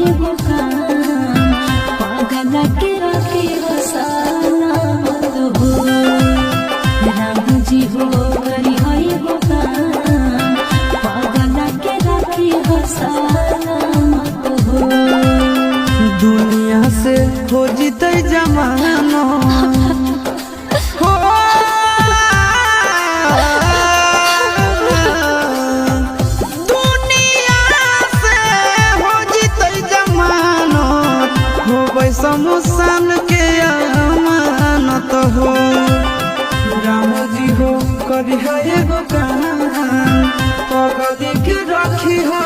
एगो काम पागल के रखी हो सलामत हो राम जी हो करी एगो काम पागल के रखी हो सलामत हो। दुनिया से हो जीते जमानो हो समसान के अमानत हो राम जी हो करी एगो काम पगली के रखी हो